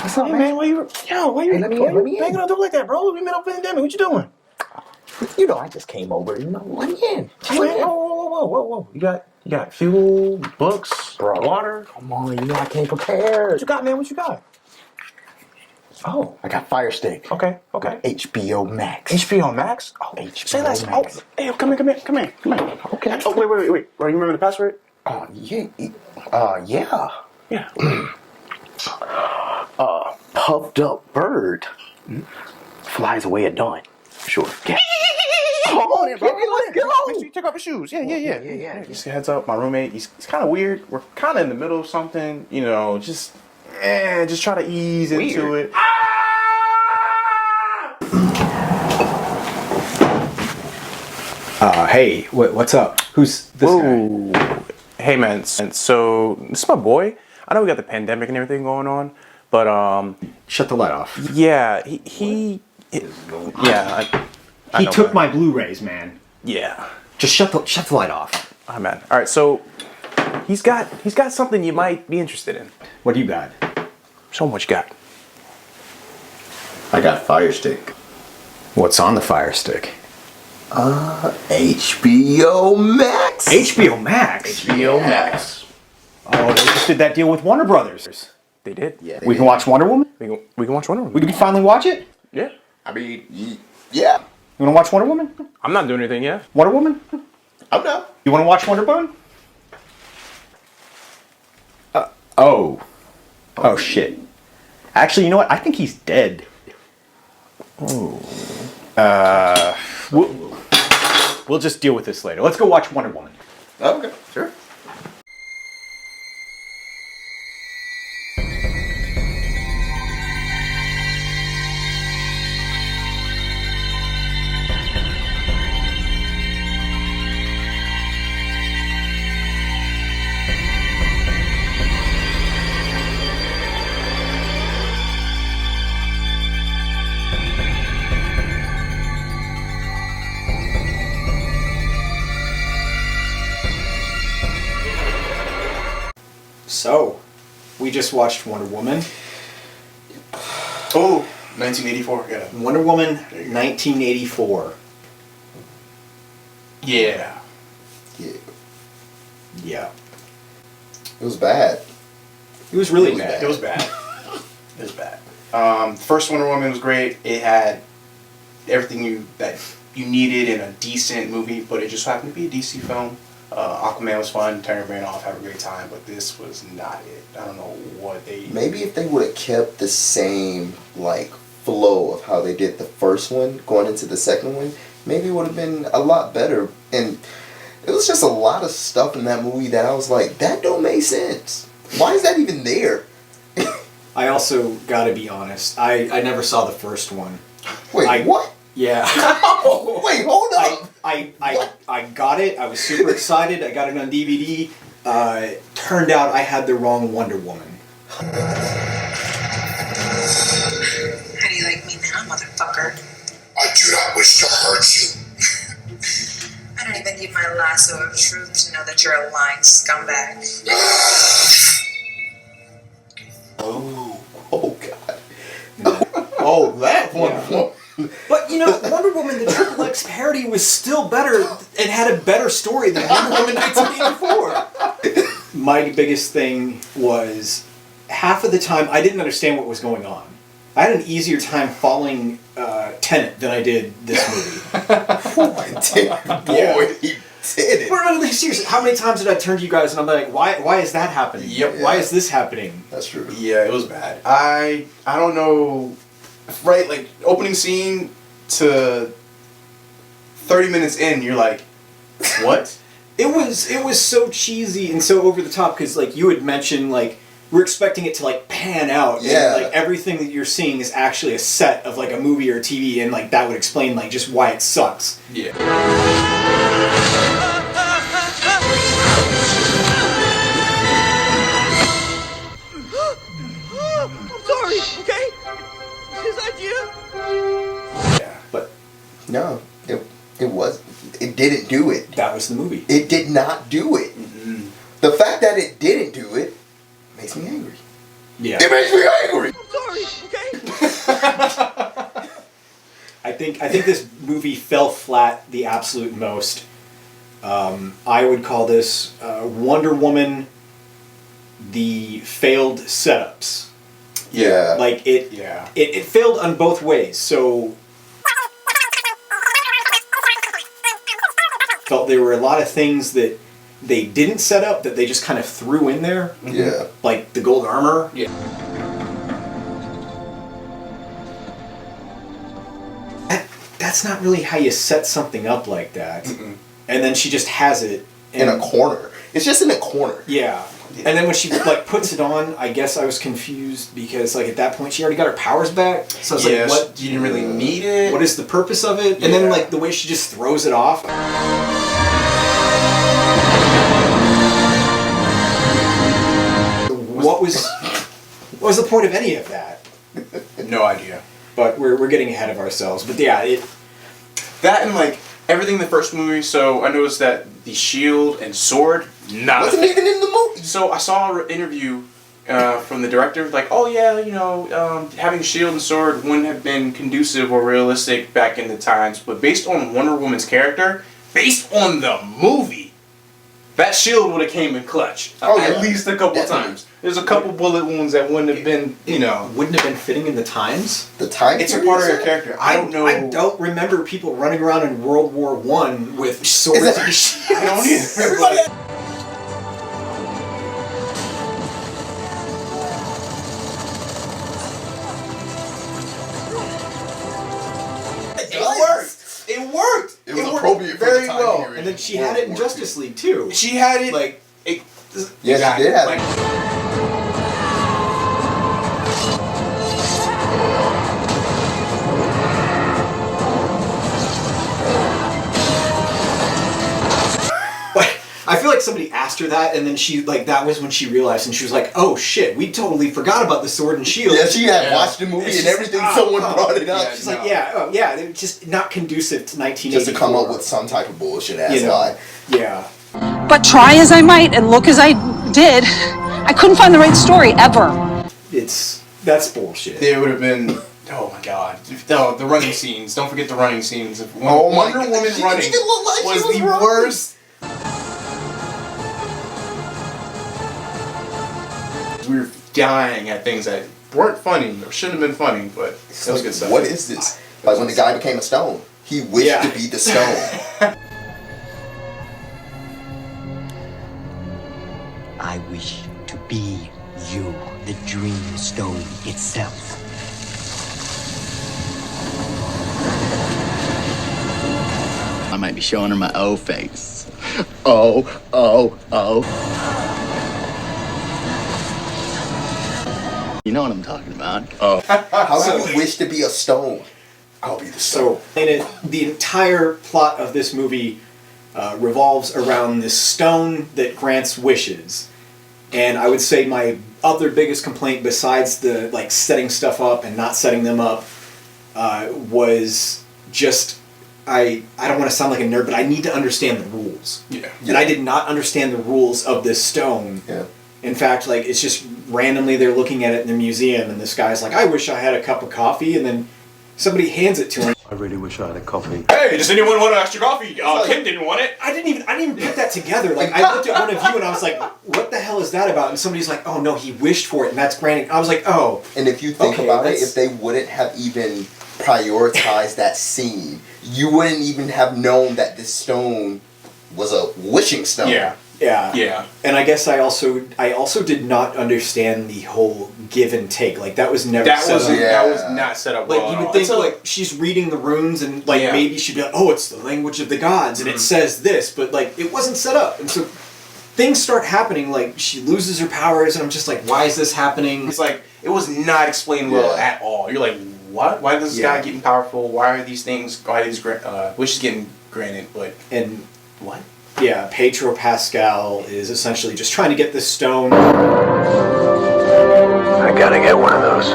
What's up, Hey, man? why you let me in. banging on the door like that, bro? We met up pandemic. What you doing? You know, I just came over. You know, let me in. Hey, man, whoa. You got fuel, books, Bro, water. come on, you know I came prepared. What you got, man? What you got? Oh, I got Fire Stick. okay. HBO Max. HBO Max? Oh, HBO say less. Max. Oh, hey, come here. Okay. Oh, wait. Bro, you remember the password? Oh, yeah. Yeah. Yeah. Puffed up bird flies away at dawn. Sure. Yeah. Hold on, bro. Okay, let's go. Make sure you take off your shoes. Yeah. Just a heads up, my roommate, he's kind of weird. We're kind of in the middle of something, you know, just try to ease into it. Hey, what's up? Who's this guy? Hey, man. And so, this is my boy. I know we got the pandemic and everything going on, but, Shut the light off. yeah, he I He know, took man. my Blu-rays, man. Yeah. Just shut the light off. Oh, man. All right, so he's got something you might be interested in. What do you got? Show him what you got. I got Fire Stick. What's on the Fire Stick? HBO Max. HBO Max? HBO Max. Oh, they just did that deal with Warner Brothers. They did? Yeah. We can watch Wonder Woman? We can watch Wonder Woman. We can finally watch it? Yeah. I mean, yeah. You wanna watch Wonder Woman? I'm not doing anything yet. Wonder Woman? I'm down. You wanna watch Wonder Woman? Oh shit. Actually, you know what? I think he's dead. We'll just deal with this later. Let's go watch Wonder Woman. Okay, sure. So, we just watched Wonder Woman. Oh, 1984. Yeah. Wonder Woman 1984. Yeah. Yeah. Yeah. It was bad. It was really It was bad. bad. It was bad. It was bad. The first Wonder Woman was great. It had everything that you needed in a decent movie, but it just happened to be a DC film. Aquaman was fun, turn your brain off, have a great time, but this was not it. I don't know what they... Maybe if they would have kept the same, like, flow of how they did the first one going into the second one, maybe it would have been a lot better. And it was just a lot of stuff in that movie that I was like, that don't make sense. Why is that even there? I also gotta be honest. I never saw the first one. Wait, what? Yeah. Wait, hold up. I got it. I was super excited. I got it on DVD. Turned out I had the wrong Wonder Woman. How do you like me now, motherfucker? I do not wish to hurt you. I don't even need my lasso of truth to know that you're a lying scumbag. Oh God. Oh, that one. But you know, Wonder Woman, the Triple X parody was still better and had a better story than Wonder Woman 1984. My biggest thing was half of the time I didn't understand what was going on. I had an easier time following Tenet than I did this movie. Boy, he did it. But no, seriously, how many times did I turn to you guys and I'm like, why is that happening? Yep. Why is this happening? That's true. Yeah, it was bad. I don't know, right, like, opening scene to 30 minutes in, you're like, what? It was so cheesy and so over the top because like you had mentioned like we're expecting it to like pan out. Yeah. And, like everything that you're seeing is actually a set of like a movie or a TV and like that would explain like just why it sucks. Yeah. I'm sorry, okay? His idea? Yeah. But No, it didn't do it. that was the movie. It did not do it. The fact that it didn't do it makes me angry. Yeah. It makes me angry. I'm sorry, think this movie fell flat the absolute most. I would call this Wonder Woman the failed setups. Yeah. Like it failed on both ways. So felt there were a lot of things that they didn't set up that they just kind of threw in there. Yeah. Like the gold armor. Yeah. That's not really how you set something up like that. Mm-mm. And then she just has it In a corner. It's just in a corner. Yeah. And then when she like puts it on, I guess I was confused because like at that point she already got her powers back. So I was like, what? You didn't really need it. What is the purpose of it? And then like the way she just throws it off. What was the point of any of that? No idea. But we're getting ahead of ourselves. But yeah, That and like everything in the first movie. So I noticed that the shield and sword not Wasn't even in the movie. So I saw an interview from the director, like, oh yeah, you know, having a shield and sword wouldn't have been conducive or realistic back in the times, but based on Wonder Woman's character, based on the movie, that shield would have came in clutch. At least a couple times. There's a couple bullet wounds that wouldn't have been, you know. wouldn't have been fitting in the times. The time It's a period, part of her sir? character. I don't know. I don't remember people running around in World War I with swords Is that- and shields. I don't either. Everybody. It worked. It worked. It was worked appropriate for very the time well. period. And then she had it in Justice League too. She had it Like, it, Yeah, exactly. she did have Like, it. but I feel like somebody asked her that, and then she like that was when she realized, and she was like, "Oh shit, we totally forgot about the sword and shield." Yeah, she had Yeah. watched the movie It's and just everything. like, Someone oh, brought it up. yeah, She's like, "Yeah, it's just not conducive to 1984." Just to come up with some type of bullshit ass You know. lie. Yeah. But try as I might and look as I did, I couldn't find the right story ever. That's bullshit. there would have been. Oh my god. No, the running scenes. Don't forget the running scenes. Oh my Wonder God. Woman She running didn't even look like she was was the running. worst. We were dying at things that weren't funny or shouldn't have been funny, but that was good stuff. What is this? Like when the guy became a stone. He wished Yeah. to be the stone. I wish to be you, the dream stone itself. I might be showing her my O face. Oh. You know what I'm talking about. Oh. How do you wish to be a stone? I'll be the stone. So, the entire plot of this movie revolves around this stone that grants wishes. And I would say my other biggest complaint, besides the like setting stuff up and not setting them up, was just I don't want to sound like a nerd, but I need to understand the rules. Yeah. And I did not understand the rules of this stone. Yeah. In fact, like it's just randomly they're looking at it in the museum, and this guy's like, "I wish I had a cup of coffee," and then somebody hands it to him. I really wish I had a coffee. Hey, does anyone want an extra coffee? Kim didn't want it. I didn't even put that together. Like I looked at one of you and I was like, "What the hell is that about?" And somebody's like, "Oh no, he wished for it, and that's granted." I was like, "Oh." And if you think Okay, about it, that's- if they wouldn't have even prioritized that scene, you wouldn't even have known that this stone was a wishing stone. Yeah. Yeah. Yeah. And I guess I also did not understand the whole give and take. Like that was never That set was up. that was not set up well. Like you at would all. think It's a- like she's reading the runes and like Yeah. maybe she'd be like, "Oh, it's the language of the gods and it says this," but like it wasn't set up. And so things start happening, like she loses her powers and I'm just like, "Why is this happening?" It's like it was not explained well Yeah. at all. You're like, what? Why is this Yeah. guy getting powerful? Why are these things? Why are these wishes getting granted? But And what? yeah, Pedro Pascal is essentially just trying to get this stone I gotta get one of those.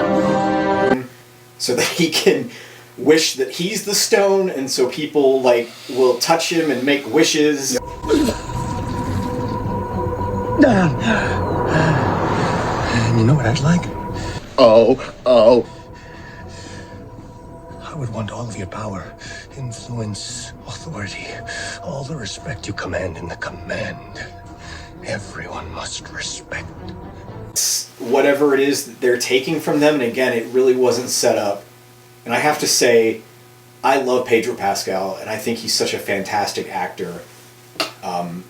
so that he can wish that he's the stone, and so people like will touch him and make wishes. And you know what I'd like? Oh. I I would want all of your power, influence, authority, all the respect you command in the command. Everyone must respect. Whatever it is that they're taking from them, and again, it really wasn't set up. And I have to say, I love Pedro Pascal, and I think he's such a fantastic actor.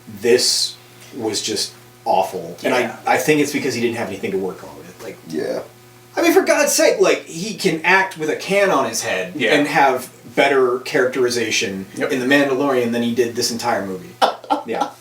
This was just awful. And I think it's because he didn't have anything to work on with. Like, Yeah. I mean, for God's sake, like, he can act with a can on his head and have better characterization in The Mandalorian than he did this entire movie. Yeah.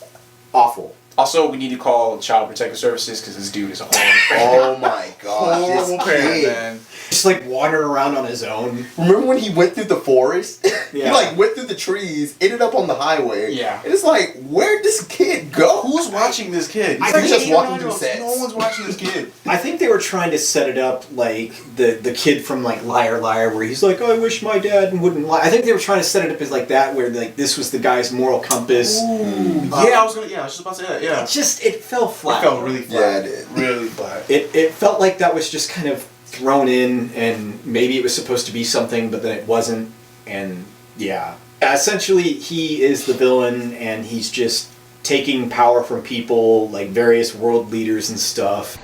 Awful. Also, we need to call Child Protective Services because this dude is a horrible Oh my gosh. horrible this parent, kid. man. Just like wandering around on his own. Remember when he went through the forest? Yeah. He like went through the trees, ended up on the highway. Yeah. And it's like, where'd this kid go? Who's watching this kid? I He's think like just 8 or walking 9 through years old. sets. No one's watching this kid. I think they were trying to set it up like the kid from like Liar Liar, where he's like, oh, I wish my dad wouldn't lie. I think they were trying to set it up as like that, where like this was the guy's moral compass. I was just about to say that. Yeah. It fell flat. It felt really flat. Yeah, it did. Really flat. It felt like that was just kind of thrown in, and maybe it was supposed to be something, but then it wasn't. And yeah, essentially he is the villain, and he's just taking power from people, like various world leaders and stuff.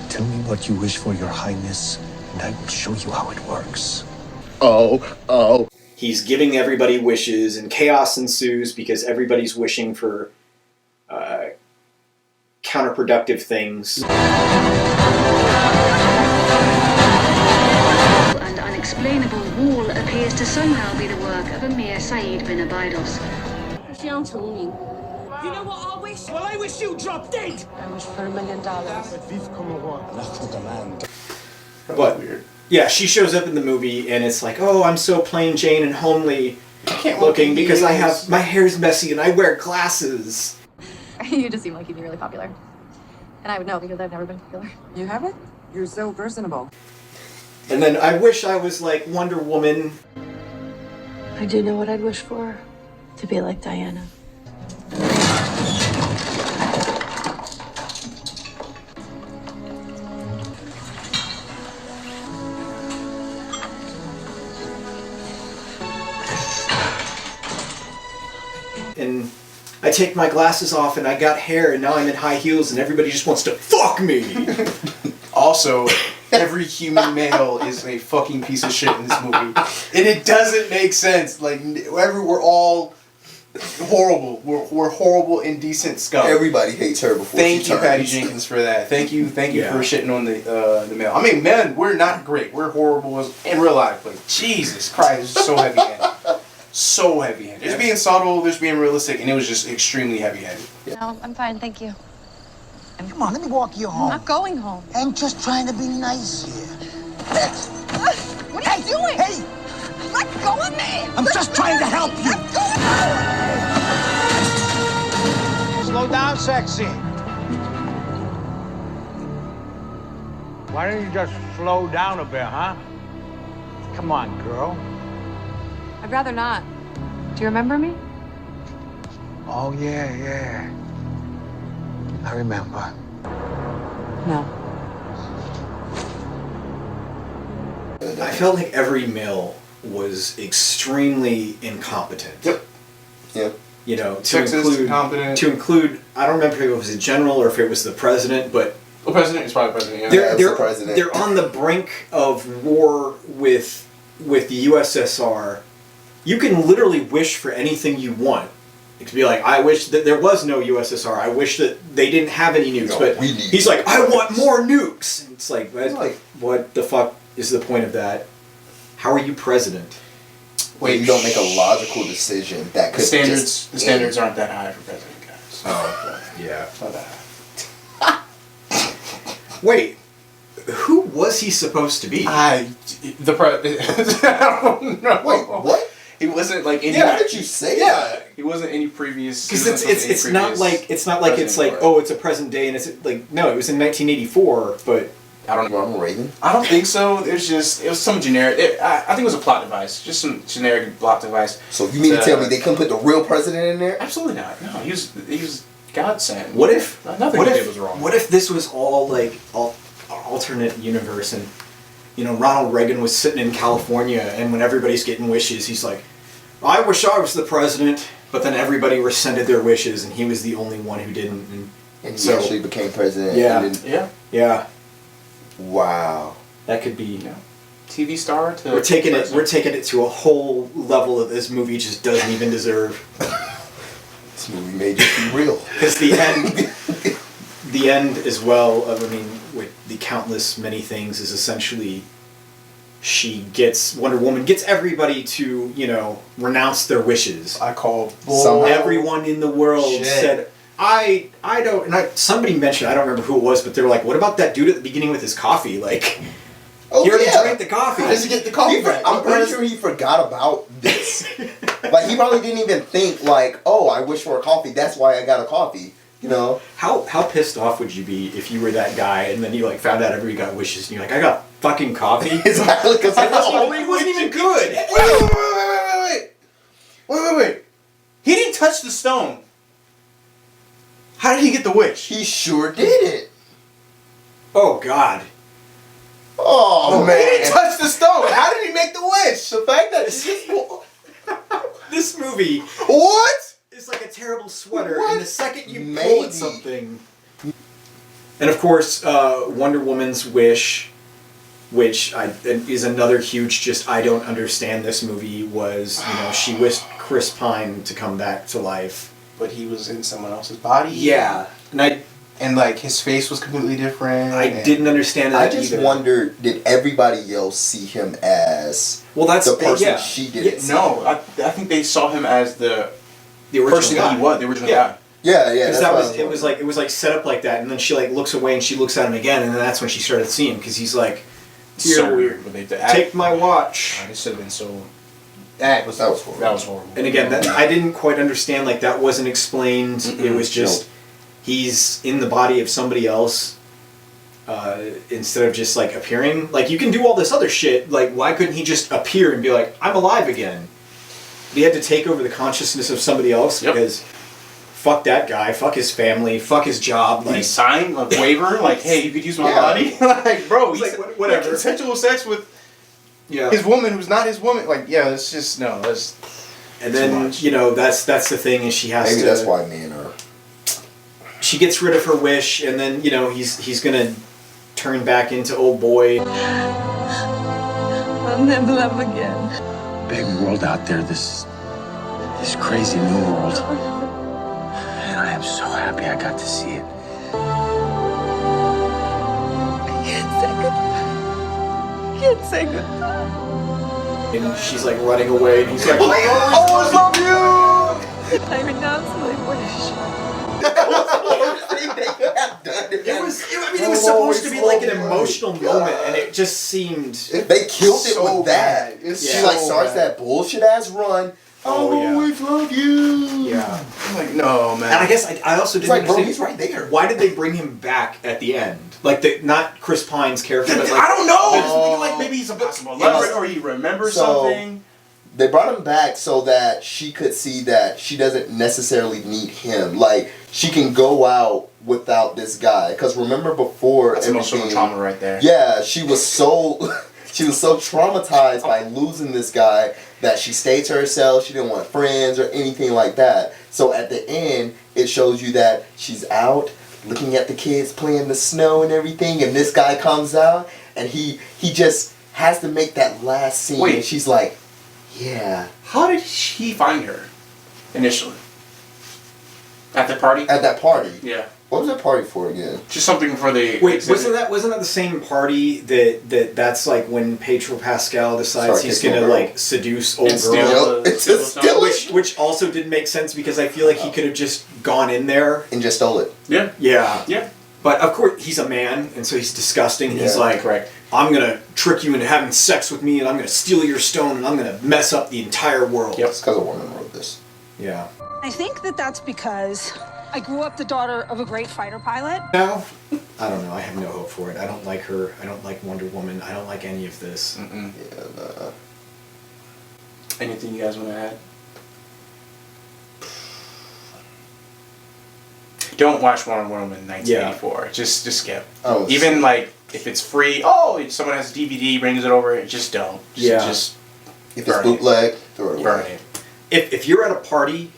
Tell me what you wish for, Your Highness, and I will show you how it works. Oh. He's giving everybody wishes, and chaos ensues because everybody's wishing for counterproductive things. And unexplainable wall appears to somehow be the work of Emir Said bin Abydos. You know what I wish? Well, I wish you dropped dead! I wish for $1 million. But weird. Yeah, she shows up in the movie, and it's like, oh, I'm so plain Jane and homely looking because I have my hair's messy and I wear glasses. You just seem like you'd be really popular. And I would know because I've never been popular. You haven't? You're so personable. And then I wish I was like Wonder Woman. I do know what I'd wish for. To be like Diana. And I take my glasses off and I got hair and now I'm in high heels and everybody just wants to fuck me. Also, every human male is a fucking piece of shit in this movie. And it doesn't make sense. Like, we're all horrible. We're horrible, indecent scum. Everybody hates her before Thank she you, turns. Patty Jenkins, for that. Thank you for shitting on the male. I mean, men, we're not great. We're horrible in real life. Like, Jesus Christ, it's so heavy-handed. So heavy-handed. There's being subtle, there's being realistic, and it was just extremely heavy-handed. No, I'm fine, thank you. Come on, let me walk you home. I'm not going home. I'm just trying to be nice here. What are you doing? Hey! Let go of me! I'm just trying to help you. Slow down, sexy. Why don't you just slow down a bit, huh? Come on, girl. I'd rather not. Do you remember me? Oh, yeah. I remember. No. I felt like every male was extremely incompetent. Yep. Yeah. You know, Sexist, incompetent. To include, I don't remember if it was a general or if it was the president, but The president is probably president, yeah. they're on the brink of war with the USSR. You can literally wish for anything you want. It could be like, I wish that there was no USSR. I wish that they didn't have any nukes. No, but we need he's like, I want more nukes. And it's like, what the fuck is the point of that? How are you president? Wait, you don't make a logical decision that could The standards aren't that high for president, guys. Oh, yeah. Not that high. Wait, who was he supposed to be? I don't know. Wait, what? He wasn't like any. How did you say that? He wasn't any previous. Because it's not like it's like oh, it's a present day and it's like no, it was in 1984, but I don't know. Ronald Reagan? I don't think so. It was some generic. I think it was a plot device, just some generic plot device. So you mean to tell me they couldn't put the real president in there? Absolutely not. No, he was God sent. What if nothing he did was wrong? What if this was all like alternate universe and Ronald Reagan was sitting in California, and when everybody's getting wishes, he's like, I wish I was the president. But then everybody rescinded their wishes, and he was the only one who didn't. And he actually became president. Yeah. Yeah. Wow. That could be. TV star to. We're taking it to a whole level that this movie just doesn't even deserve. This movie may just be real. Because the end as well. With the countless many things is essentially. Wonder Woman gets everybody to, renounce their wishes. I call everyone in the world said, I don't, and somebody mentioned, I don't remember who it was, but they were like, what about that dude at the beginning with his coffee? Like, he already drank the coffee. How does he get the coffee back? I'm pretty sure he forgot about this. Like, he probably didn't even think, like, oh, I wish for a coffee, that's why I got a coffee. How pissed off would you be if you were that guy and then you found out everybody got wishes and you're like, I got fucking coffee? Exactly, because it wasn't even good. Wait. He didn't touch the stone. How did he get the wish? He sure did it. Oh, God. Oh, man. He didn't touch the stone. How did he make the wish? The fact that this movie... What? It's like a terrible sweater, and the second you pull at something... And of course, Wonder Woman's wish, which is another huge I don't understand this movie, was, she wished Chris Pine to come back to life. But he was in someone else's body? Yeah. And his face was completely different. I didn't understand that I just either. wonder, did everybody else see him as the person she didn't see? No, I think they saw him as the original person guy. He was, the original guy. Yeah. Because it was like set up like that, and then she looks away and she looks at him again, and then that's when she started seeing him because he's like, so weird. But take my watch. It should have been so. That was horrible. That was horrible. And again, I didn't quite understand. That wasn't explained. Mm-mm. It was just he's in the body of somebody else instead of just appearing. You can do all this other shit. Why couldn't he just appear and be like, I'm alive again? But he had to take over the consciousness of somebody else because fuck that guy, fuck his family, fuck his job. Did he sign a waiver? Hey, you could use my body? Bro, he's whatever. Consensual sex with his woman who's not his woman. It's just, no, that's and then, that's the thing is she has Maybe to... that's why men are... She gets rid of her wish, and then, he's gonna turn back into old boy. I'll never love again. Big world out there, this crazy new world. And I am so happy I got to see it. I can't say goodbye. And she's running away, and he's like, I always love you! I renounce my wish. It was supposed to be an emotional moment, and it just seemed... They killed it so with that. Bad. She starts that bullshit ass run. I'll always love you. Yeah. I'm no, man. And I guess I also didn't understand... bro, he's right there. Why did they bring him back at the end? Not Chris Pine's character, but I don't know! Maybe he's impossible. Or he remembers something. They brought him back so that she could see that she doesn't necessarily need him. She can go out without this guy. Because remember before... That's emotional trauma right there. Yeah, she was so traumatized by losing this guy that she stayed to herself. She didn't want friends or anything like that. So at the end, it shows you that she's out looking at the kids playing in the snow and everything, and this guy comes out, and he just has to make that last scene. Wait. And she's like, yeah. How did he find her initially? At the party? At that party. Yeah. What was that party for again? Just something for the... Wait, wasn't that the same party that's when Pedro Pascal decides he's gonna seduce old girl? Which also didn't make sense because I feel like he could have just gone in there and just stole it. Yeah. Yeah. But of course he's a man, and so he's disgusting, and he's like, correct. I'm gonna trick you into having sex with me, and I'm gonna steal your stone, and I'm gonna mess up the entire world. Yep. It's because a woman wrote this. Yeah. I think that's because I grew up the daughter of a great fighter pilot. Now, I don't know. I have no hope for it. I don't like her. I don't like Wonder Woman. I don't like any of this. Mm-mm. Yeah, nah. Anything you guys want to add? Don't watch Wonder Woman 1984. Just skip. Oh, even If it's free, oh, someone has a DVD, brings it over, just don't. Just if it's bootleg, throw it burn away. it. If you're at a party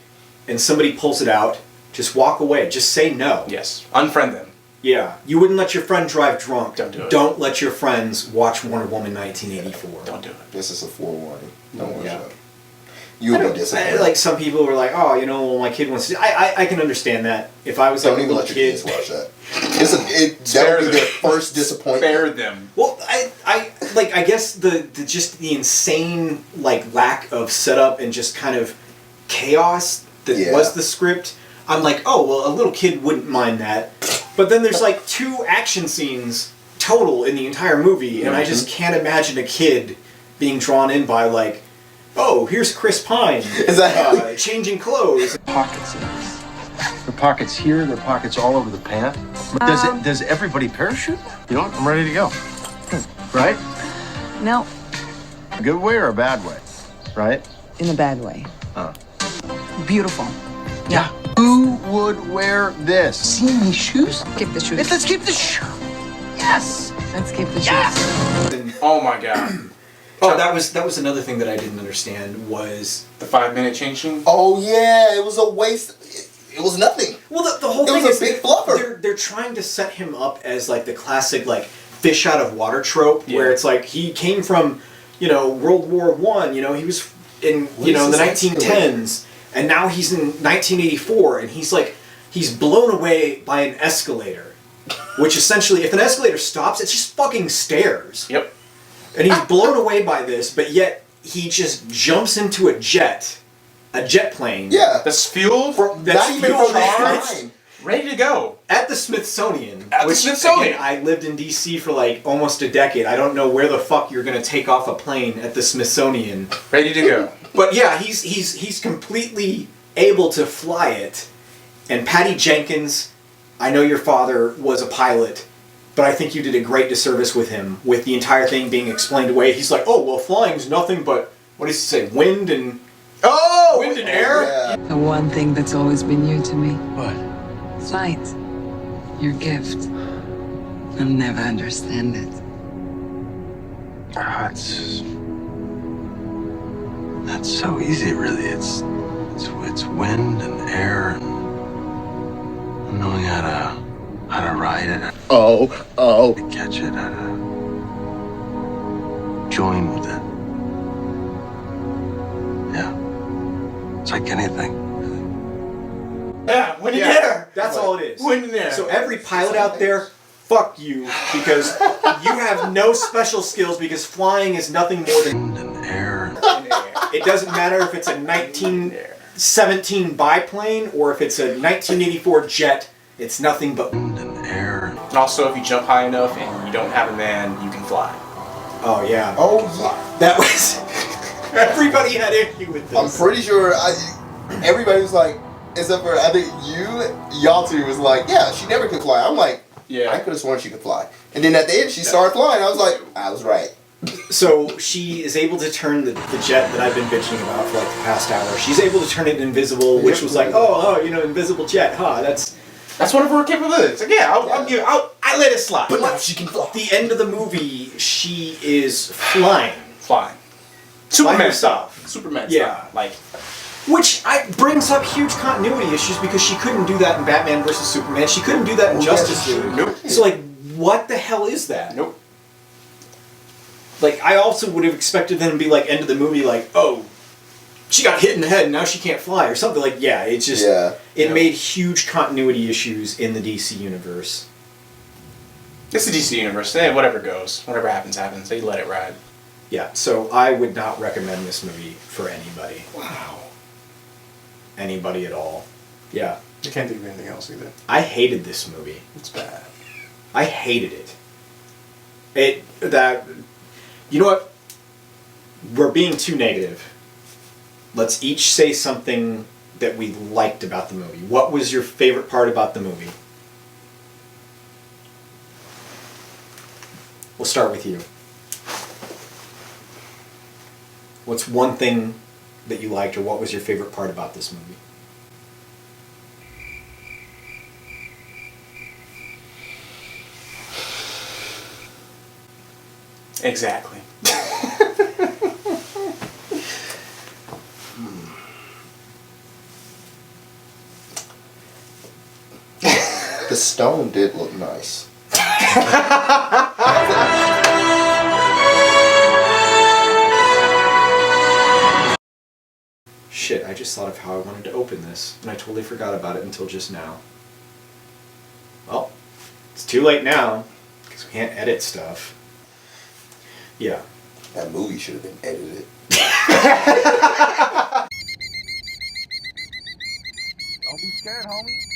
and somebody pulls it out, just walk away. Just say no. Yes. Unfriend them. Yeah. You wouldn't let your friend drive drunk. Don't do it. Don't let your friends watch Wonder Woman 1984. Don't do it. This is a forewarning. Don't watch Yeah. that. You'll be disappointed. Like some people were like, oh, you know, well, my kid wants to. I can understand that. If I was Don't like a even little let your kid, kids watch that. That would be their first disappointment. Spare them. Well, I guess the just the insane like lack of setup and just kind of chaos that was the script. I'm like, oh well, a little kid wouldn't mind that, but then there's like 2 action scenes total in the entire movie, and I just can't imagine a kid being drawn in by like, oh, here's Chris Pine changing clothes. Pockets in this. There are pockets here. There are pockets all over the pant. Does everybody parachute? You know what? I'm ready to go. Right? No, A good way or a bad way? Right? in a bad way. Beautiful. Yeah. Who would wear this? See any shoes? Keep the shoes. Let's keep the shoe. Yes. Let's keep the shoes. Yes. Oh my god. Oh, that was another thing that I didn't understand was the 5-minute changing. Oh yeah, it was a waste. It was nothing. Well, the whole it thing was is a big fluffer. They're trying to set him up as like the classic like fish out of water trope, where it's like he came from, you know, World War I. You know, he was in the 1910s, and now he's in 1984, and he's blown away by an escalator, which essentially, if an escalator stops, it's just fucking stairs. Yep. And he's blown away by this, but yet he just jumps into a jet plane. Yeah. That's fueled. That's not even fueled from the at- time. Ready to go. At the Smithsonian. At the which, Smithsonian. Again, I lived in D.C. for like almost a decade. I don't know where the fuck you're going to take off a plane at the Smithsonian. Ready to go. But yeah, he's completely able to fly it. And Patty Jenkins, I know your father was a pilot, but I think you did a great disservice with him, with the entire thing being explained away. He's like, oh, well, flying's nothing but, what does he say, wind and... Oh! Wind and air? Yeah. The one thing that's always been you to me. What? Sight. Your gift. I'll never understand it. That's so easy, really. It's wind and air and knowing how to ride it. To catch it, how to join with it. Yeah. It's like anything. Yeah, wind and Yeah, air. that's all it is. Wind and air. So every pilot out there, fuck you, because you have no special skills, because flying is nothing more than Wind and air. It doesn't matter if it's a 1917 biplane or if it's a 1984 jet. It's nothing but Wind and air. And also, if you jump high enough and you don't have a man, you can fly. Oh yeah. Oh yeah. That was everybody had issue with this. I'm pretty sure everybody was like, except for I think y'all two was like, yeah, she never could fly. I'm like, Yeah. I could have sworn she could fly. And then at the end, she started flying. I was like, I was right. So she is able to turn the jet that I've been bitching about for like the past hour. She's able to turn it invisible, which was like, oh, invisible jet, huh? That's one of her capabilities. Like, yeah, I let it slide. But now she can fly. The end of the movie, she is flying. Flying. Superman herself. stuff. Superman Yeah. stuff. Like, Which brings up huge continuity issues because she couldn't do that in Batman vs. Superman. She couldn't do that in Justice League. Nope. So, like, what the hell is that? Nope. Like, I also would have expected them to be, like, end of the movie, like, oh, she got hit in the head and now she can't fly, or something. Like, yeah, it's just... Yeah. It made huge continuity issues in the DC universe. it's the DC universe. Whatever goes. Whatever happens, happens. They let it ride. Yeah, so I would not recommend this movie for anybody. Wow. Anybody at all. Yeah. I can't think of anything else either. I hated this movie. It's bad. I hated it. You know what? We're being too negative. Let's each say something that we liked about the movie. What was your favorite part about the movie? We'll start with you. What's one thing that you liked, or what was your favorite part about this movie? Exactly. The stone did look nice. Shit, I just thought of how I wanted to open this, and I totally forgot about it until just now. Well, it's too late now, because we can't edit stuff. Yeah. That movie should have been edited. Don't be scared, homie.